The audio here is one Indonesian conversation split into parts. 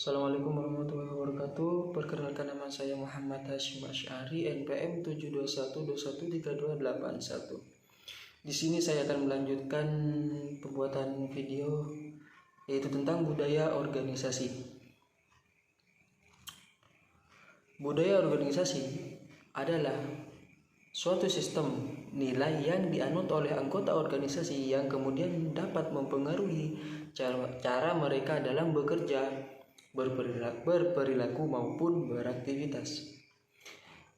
Assalamualaikum warahmatullahi wabarakatuh. Perkenalkan, nama saya Muhammad Hashim Asy'ari, NPM 721213281. Di sini saya akan melanjutkan pembuatan video yaitu tentang budaya organisasi. Budaya organisasi adalah suatu sistem nilai yang dianut oleh anggota organisasi yang kemudian dapat mempengaruhi cara mereka dalam bekerja, berperilaku maupun beraktivitas.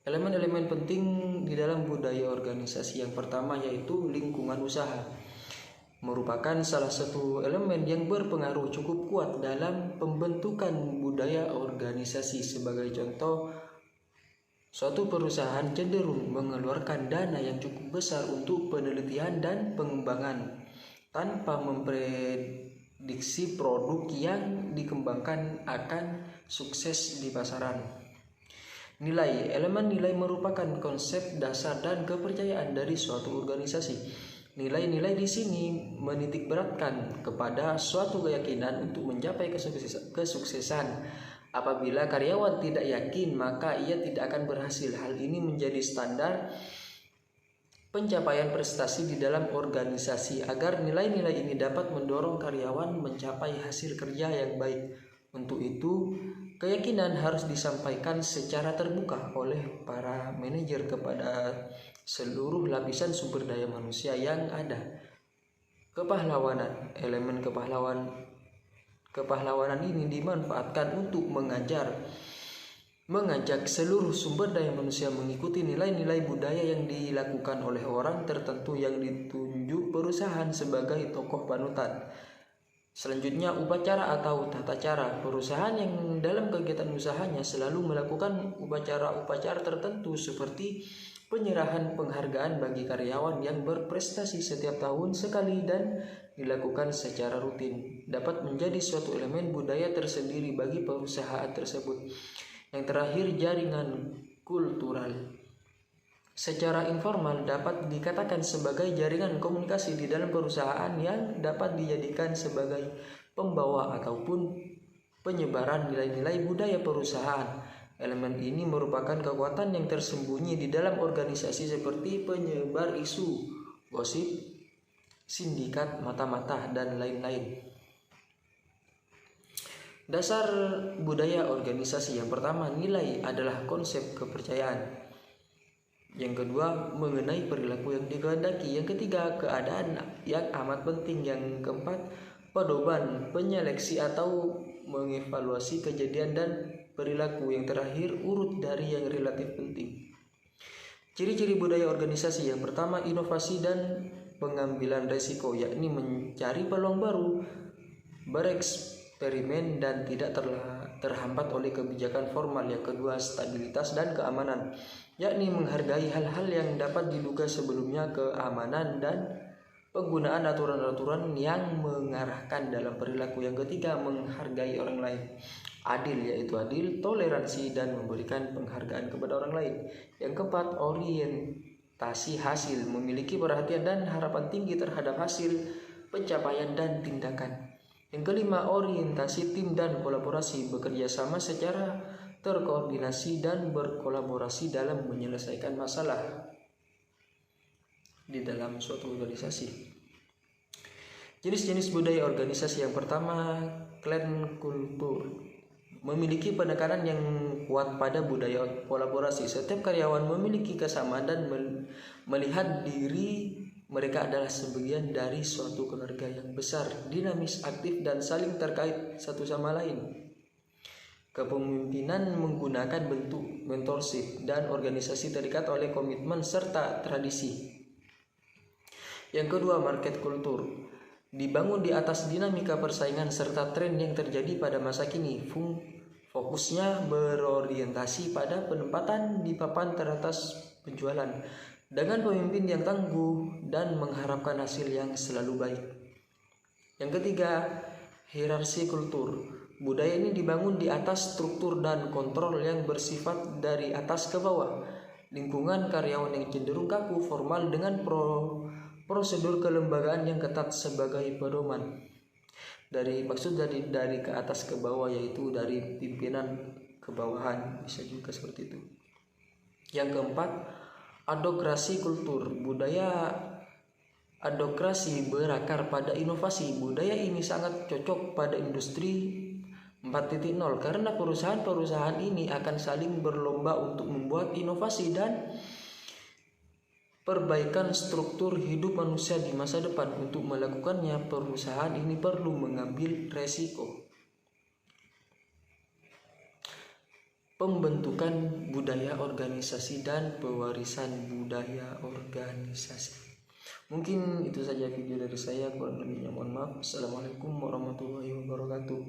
Elemen-elemen penting di dalam budaya organisasi yang pertama yaitu lingkungan usaha, merupakan salah satu elemen yang berpengaruh cukup kuat dalam pembentukan budaya organisasi. Sebagai contoh, suatu perusahaan cenderung mengeluarkan dana yang cukup besar untuk penelitian dan pengembangan tanpa memprediksi produk yang dikembangkan akan sukses di pasaran. Elemen nilai merupakan konsep dasar dan kepercayaan dari suatu organisasi. Nilai-nilai di sini menitik beratkan kepada suatu keyakinan untuk mencapai kesuksesan. Apabila karyawan tidak yakin, maka ia tidak akan berhasil. Hal ini menjadi standar pencapaian prestasi di dalam organisasi. Agar nilai-nilai ini dapat mendorong karyawan mencapai hasil kerja yang baik, untuk itu keyakinan harus disampaikan secara terbuka oleh para manajer kepada seluruh lapisan sumber daya manusia yang ada. Kepahlawanan. Elemen kepahlawanan ini dimanfaatkan untuk mengajak seluruh sumber daya manusia mengikuti nilai-nilai budaya yang dilakukan oleh orang tertentu yang ditunjuk perusahaan sebagai tokoh panutan. Selanjutnya, upacara atau tata cara. Perusahaan yang dalam kegiatan usahanya selalu melakukan upacara-upacara tertentu seperti penyerahan penghargaan bagi karyawan yang berprestasi setiap tahun sekali dan dilakukan secara rutin, dapat menjadi suatu elemen budaya tersendiri bagi perusahaan tersebut. Yang terakhir, jaringan kultural. Secara informal dapat dikatakan sebagai jaringan komunikasi di dalam perusahaan yang dapat dijadikan sebagai pembawa ataupun penyebaran nilai-nilai budaya perusahaan. Elemen ini merupakan kekuatan yang tersembunyi di dalam organisasi seperti penyebar isu, gosip, sindikat, mata-mata, dan lain-lain. Dasar budaya organisasi. Yang pertama, nilai adalah konsep kepercayaan. Yang kedua, mengenai perilaku yang dikehendaki. Yang ketiga, keadaan yang amat penting. Yang keempat, pedoman, penyeleksi atau mengevaluasi kejadian dan perilaku. Yang terakhir, urut dari yang relatif penting. Ciri-ciri budaya organisasi. Yang pertama, inovasi dan pengambilan resiko, yakni mencari peluang baru, bereksperimen dan tidak terhambat oleh kebijakan formal. Yang kedua, stabilitas dan keamanan, yakni menghargai hal-hal yang dapat diduga sebelumnya, keamanan dan penggunaan aturan-aturan yang mengarahkan dalam perilaku. Yang ketiga, menghargai orang lain. Adil, yaitu adil, toleransi, dan memberikan penghargaan kepada orang lain. Yang keempat, orientasi hasil, memiliki perhatian dan harapan tinggi terhadap hasil pencapaian dan tindakan. Yang kelima, orientasi tim dan kolaborasi, bekerja sama secara terkoordinasi dan berkolaborasi dalam menyelesaikan masalah di dalam suatu organisasi. Jenis-jenis budaya organisasi. Yang pertama, clan kultur, memiliki penekanan yang kuat pada budaya kolaborasi. Setiap karyawan memiliki kesamaan dan melihat diri mereka adalah sebagian dari suatu keluarga yang besar, dinamis, aktif, dan saling terkait satu sama lain. Kepemimpinan menggunakan bentuk mentorship dan organisasi terikat oleh komitmen serta tradisi. Yang kedua, market kultur, dibangun di atas dinamika persaingan serta tren yang terjadi pada masa kini. Fokusnya berorientasi pada penempatan di papan teratas penjualan dengan pemimpin yang tangguh dan mengharapkan hasil yang selalu baik. Yang ketiga, hierarki kultur. Budaya ini dibangun di atas struktur dan kontrol yang bersifat dari atas ke bawah. Lingkungan karyawan yang cenderung kaku, formal, dengan prosedur kelembagaan yang ketat sebagai pedoman. maksud dari ke atas ke bawah, yaitu dari pimpinan ke bawahan, bisa juga seperti itu. Yang keempat, adokrasi kultur. Budaya adokrasi berakar pada inovasi. Budaya ini sangat cocok pada industri 4.0 karena perusahaan-perusahaan ini akan saling berlomba untuk membuat inovasi dan perbaikan struktur hidup manusia di masa depan. Untuk melakukannya, perusahaan ini perlu mengambil resiko. Pembentukan budaya organisasi dan pewarisan budaya organisasi. Mungkin itu saja video dari saya, kurang lebihnya mohon maaf. Assalamualaikum warahmatullahi wabarakatuh.